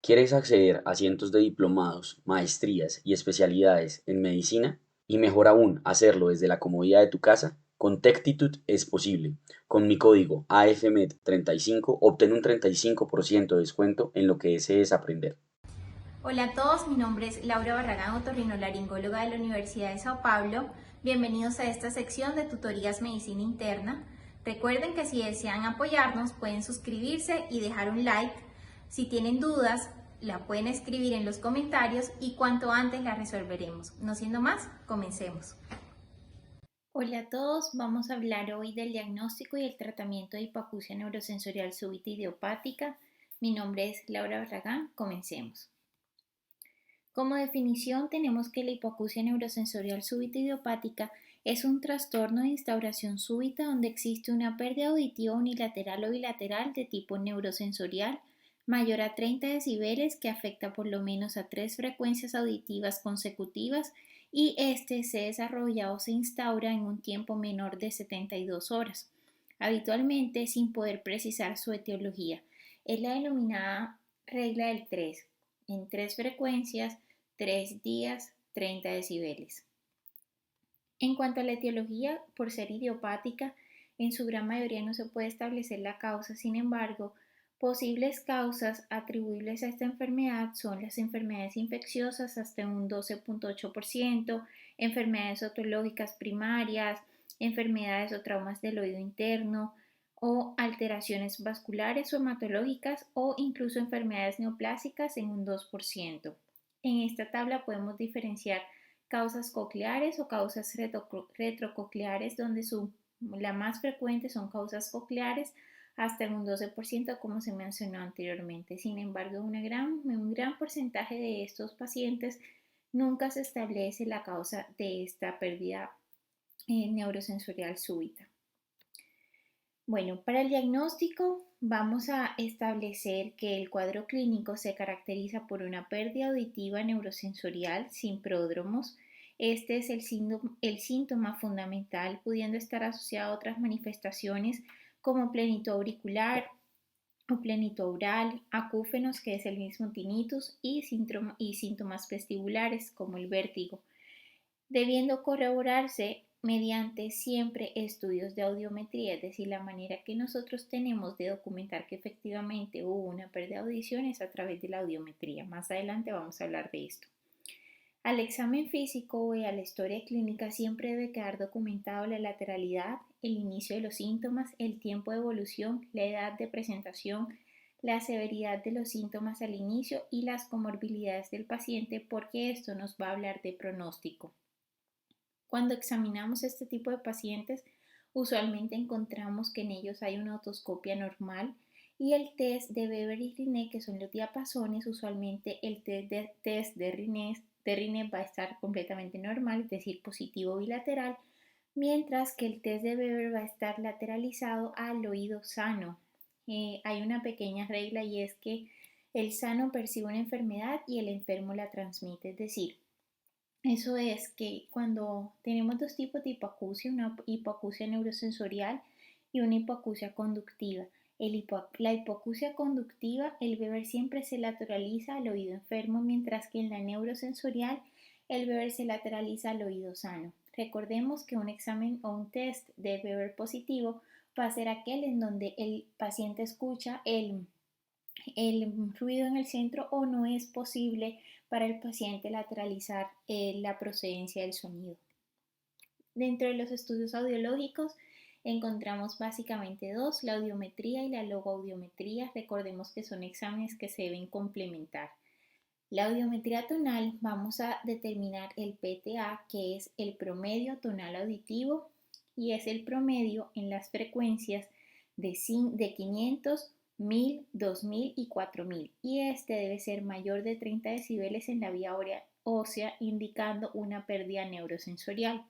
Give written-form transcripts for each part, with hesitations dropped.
¿Quieres acceder a cientos de diplomados, maestrías y especialidades en medicina? Y mejor aún, hacerlo desde la comodidad de tu casa. Con Tectitude es posible. Con mi código AFMED35 obtén un 35% de descuento en lo que desees aprender. Hola a todos, mi nombre es Laura Barragán, otorrinolaringóloga de la Universidad de Sao Paulo. Bienvenidos a esta sección de tutorías medicina interna. Recuerden que si desean apoyarnos pueden suscribirse y dejar un like. Si tienen dudas, la pueden escribir en los comentarios y cuanto antes la resolveremos. No siendo más, comencemos. Hola a todos, vamos a hablar hoy del diagnóstico y el tratamiento de hipoacusia neurosensorial súbita idiopática. Mi nombre es Laura Barragán, comencemos. Como definición tenemos que la hipoacusia neurosensorial súbita idiopática es un trastorno de instauración súbita donde existe una pérdida auditiva unilateral o bilateral de tipo neurosensorial mayor a 30 decibeles que afecta por lo menos a 3 frecuencias auditivas consecutivas y este se desarrolla o se instaura en un tiempo menor de 72 horas, habitualmente sin poder precisar su etiología. Es la denominada regla del 3, en 3 frecuencias, 3 días, 30 decibeles. En cuanto a la etiología, por ser idiopática, en su gran mayoría no se puede establecer la causa. Sin embargo, posibles causas atribuibles a esta enfermedad son las enfermedades infecciosas hasta un 12.8%, enfermedades otológicas primarias, enfermedades o traumas del oído interno, o alteraciones vasculares o hematológicas o incluso enfermedades neoplásicas en un 2%. En esta tabla podemos diferenciar causas cocleares o causas retrococleares, donde la más frecuente son causas cocleares hasta en un 12%, como se mencionó anteriormente. Sin embargo, un gran porcentaje de estos pacientes nunca se establece la causa de esta pérdida neurosensorial súbita. Bueno, para el diagnóstico vamos a establecer que el cuadro clínico se caracteriza por una pérdida auditiva neurosensorial sin pródromos. Este es el síntoma fundamental, pudiendo estar asociado a otras manifestaciones como plenitud auricular o plenitud oral, acúfenos, que es el mismo tinnitus, y síntomas vestibulares como el vértigo, debiendo corroborarse mediante siempre estudios de audiometría, es decir, la manera que nosotros tenemos de documentar que efectivamente hubo una pérdida de audición es a través de la audiometría. Más adelante vamos a hablar de esto. Al examen físico y a la historia clínica siempre debe quedar documentado la lateralidad, el inicio de los síntomas, el tiempo de evolución, la edad de presentación, la severidad de los síntomas al inicio y las comorbilidades del paciente, porque esto nos va a hablar de pronóstico. Cuando examinamos este tipo de pacientes, usualmente encontramos que en ellos hay una otoscopia normal y el test de Weber y Riné, que son los diapasones, usualmente el test de Riné va a estar completamente normal, es decir, positivo bilateral, mientras que el test de Weber va a estar lateralizado al oído sano. Hay una pequeña regla y es que el sano percibe una enfermedad y el enfermo la transmite, es decir, eso es que cuando tenemos dos tipos de hipoacusia, una hipoacusia neurosensorial y una hipoacusia conductiva. La hipoacusia conductiva, el beber siempre se lateraliza al oído enfermo, mientras que en la neurosensorial el beber se lateraliza al oído sano. Recordemos que un examen o un test de beber positivo va a ser aquel en donde el paciente escucha el ruido en el centro o no es posible para el paciente lateralizar la procedencia del sonido. Dentro de los estudios audiológicos encontramos básicamente dos, la audiometría y la logoaudiometría. Recordemos que son exámenes que se deben complementar. La audiometría tonal, vamos a determinar el PTA, que es el promedio tonal auditivo, y es el promedio en las frecuencias de 500, 1000, 2000 y 4000, y este debe ser mayor de 30 decibeles en la vía ósea, indicando una pérdida neurosensorial.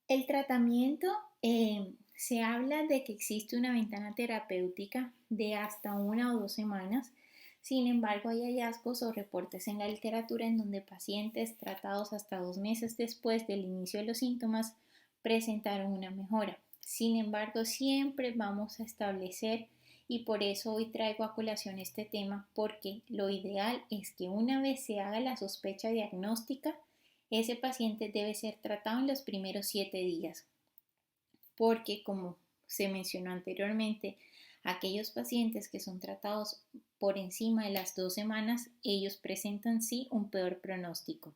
El tratamiento, se habla de que existe una ventana terapéutica de hasta 1 o 2 semanas. Sin embargo, hay hallazgos o reportes en la literatura en donde pacientes tratados hasta 2 meses después del inicio de los síntomas presentaron una mejora. Sin embargo, siempre vamos a establecer y por eso hoy traigo a colación este tema porque lo ideal es que una vez se haga la sospecha diagnóstica, ese paciente debe ser tratado en los primeros 7 días porque como se mencionó anteriormente, aquellos pacientes que son tratados por encima de las 2 semanas, ellos presentan sí un peor pronóstico.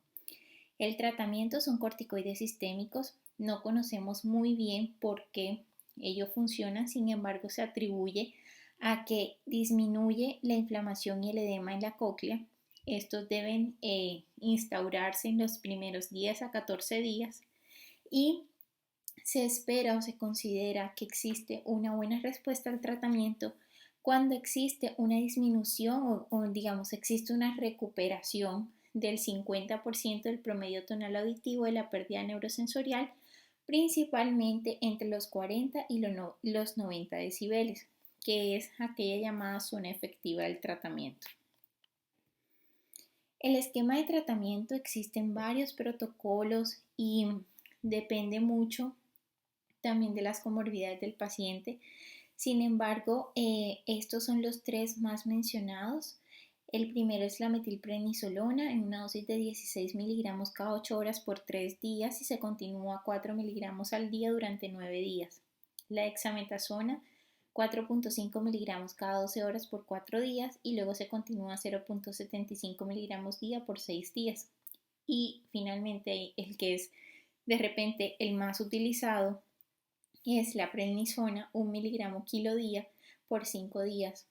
El tratamiento son corticoides sistémicos, no conocemos muy bien por qué ellos funcionan, sin embargo se atribuye a que disminuye la inflamación y el edema en la cóclea. Estos deben instaurarse en los primeros 10 a 14 días y se espera o se considera que existe una buena respuesta al tratamiento cuando existe una disminución o digamos existe una recuperación del 50% del promedio tonal auditivo de la pérdida neurosensorial, principalmente entre los 40 y los 90 decibeles, que es aquella llamada zona efectiva del tratamiento. El esquema de tratamiento existen varios protocolos y depende mucho también de las comorbilidades del paciente. Sin embargo, estos son los 3 más mencionados. El primero es la metilprednisolona en una dosis de 16 miligramos cada 8 horas por 3 días y se continúa 4 miligramos al día durante 9 días. La dexametasona 4.5 miligramos cada 12 horas por 4 días y luego se continúa 0.75 miligramos día por 6 días. Y finalmente el que es de repente el más utilizado es la prednisona 1 miligramo kilo día por 5 días.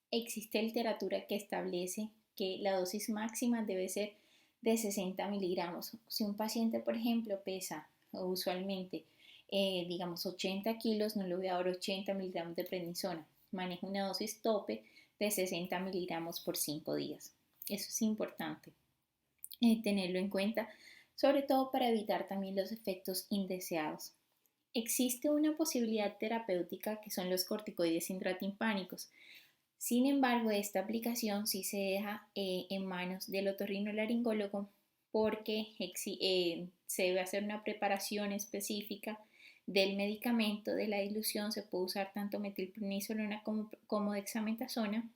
Existe literatura que establece que la dosis máxima debe ser de 60 miligramos. Si un paciente, por ejemplo, pesa usualmente, digamos, 80 kilos, no le voy a dar 80 miligramos de prednisona. Maneja una dosis tope de 60 miligramos por 5 días. Eso es importante tenerlo en cuenta, sobre todo para evitar también los efectos indeseados. Existe una posibilidad terapéutica que son los corticoides intratimpánicos. Sin embargo, esta aplicación sí se deja en manos del otorrinolaringólogo porque se debe hacer una preparación específica del medicamento, de la dilución. Se puede usar tanto metilprednisolona como dexametasona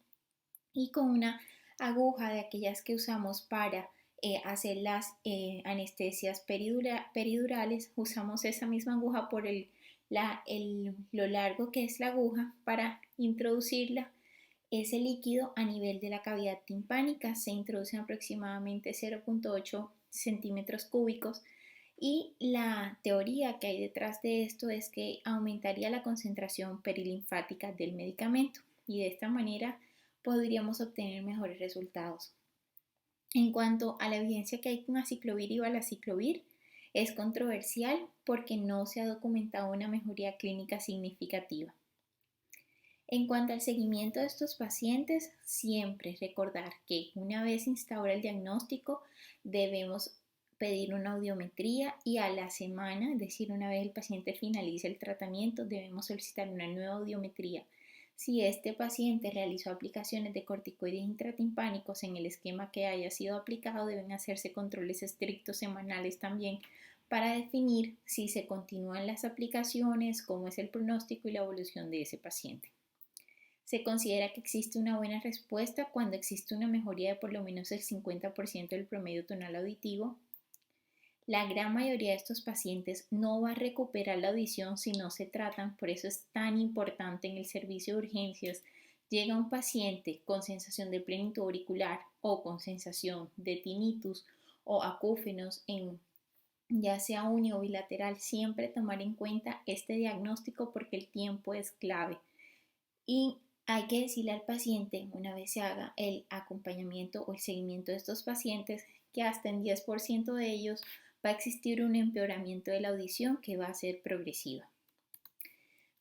y con una aguja de aquellas que usamos para hacer las anestesias peridurales, usamos esa misma aguja por lo largo que es la aguja para introducirla. Ese líquido a nivel de la cavidad timpánica se introduce aproximadamente 0.8 centímetros cúbicos y la teoría que hay detrás de esto es que aumentaría la concentración perilinfática del medicamento y de esta manera podríamos obtener mejores resultados. En cuanto a la evidencia que hay con aciclovir y valaciclovir, es controversial porque no se ha documentado una mejoría clínica significativa. En cuanto al seguimiento de estos pacientes, siempre recordar que una vez instaura el diagnóstico debemos pedir una audiometría y a la semana, es decir, una vez el paciente finalice el tratamiento, debemos solicitar una nueva audiometría. Si este paciente realizó aplicaciones de corticoides intratimpánicos en el esquema que haya sido aplicado, deben hacerse controles estrictos semanales también para definir si se continúan las aplicaciones, cómo es el pronóstico y la evolución de ese paciente. Se considera que existe una buena respuesta cuando existe una mejoría de por lo menos el 50% del promedio tonal auditivo. La gran mayoría de estos pacientes no va a recuperar la audición si no se tratan, por eso es tan importante en el servicio de urgencias. Llega un paciente con sensación de plenitud auricular o con sensación de tinnitus o acúfenos ya sea uni o bilateral, siempre tomar en cuenta este diagnóstico porque el tiempo es clave. Y hay que decirle al paciente, una vez se haga el acompañamiento o el seguimiento de estos pacientes, que hasta en 10% de ellos va a existir un empeoramiento de la audición que va a ser progresiva.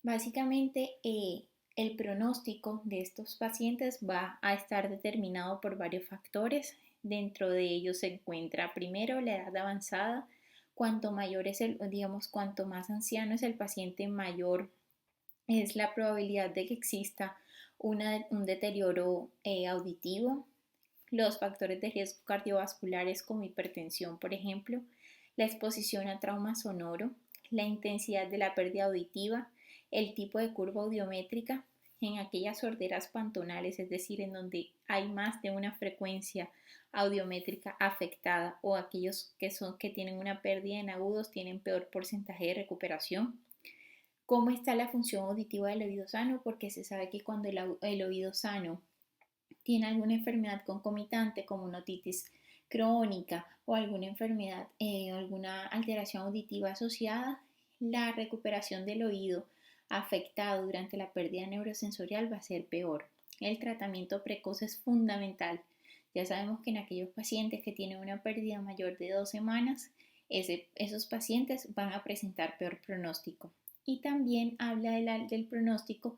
Básicamente, el pronóstico de estos pacientes va a estar determinado por varios factores. Dentro de ellos se encuentra primero la edad avanzada. Cuanto mayor es cuanto más anciano es el paciente, mayor es la probabilidad de que exista un deterioro auditivo. Los factores de riesgo cardiovasculares como hipertensión, por ejemplo, la exposición a trauma sonoro, la intensidad de la pérdida auditiva, el tipo de curva audiométrica en aquellas sorderas pantonales, es decir, en donde hay más de una frecuencia audiométrica afectada, o aquellos que tienen una pérdida en agudos tienen peor porcentaje de recuperación. ¿Cómo está la función auditiva del oído sano? Porque se sabe que cuando el oído sano tiene alguna enfermedad concomitante como una otitis crónica o alguna enfermedad o alguna alteración auditiva asociada, la recuperación del oído afectado durante la pérdida neurosensorial va a ser peor. El tratamiento precoz es fundamental. Ya sabemos que en aquellos pacientes que tienen una pérdida mayor de 2 semanas, esos pacientes van a presentar peor pronóstico. Y también habla del pronóstico.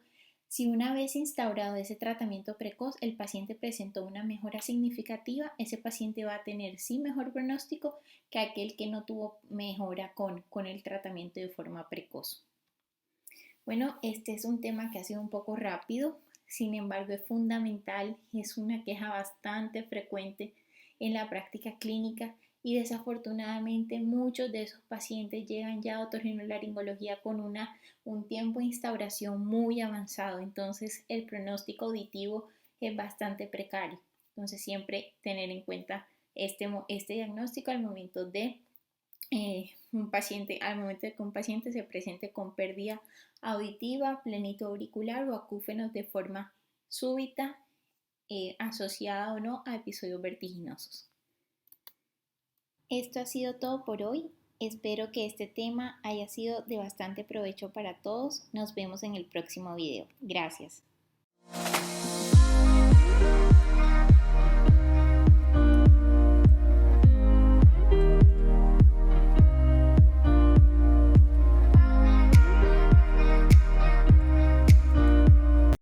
Si una vez instaurado ese tratamiento precoz el paciente presentó una mejora significativa, ese paciente va a tener sí mejor pronóstico que aquel que no tuvo mejora con el tratamiento de forma precoz. Bueno, este es un tema que ha sido un poco rápido, sin embargo es fundamental, es una queja bastante frecuente en la práctica clínica y desafortunadamente muchos de esos pacientes llegan ya a otorrinolaringología con un tiempo de instauración muy avanzado, entonces el pronóstico auditivo es bastante precario. Entonces siempre tener en cuenta este diagnóstico al momento de al momento de que un paciente se presente con pérdida auditiva, plenitud auricular o acúfenos de forma súbita, asociada o no a episodios vertiginosos. Esto ha sido todo por hoy. Espero que este tema haya sido de bastante provecho para todos. Nos vemos en el próximo video. Gracias.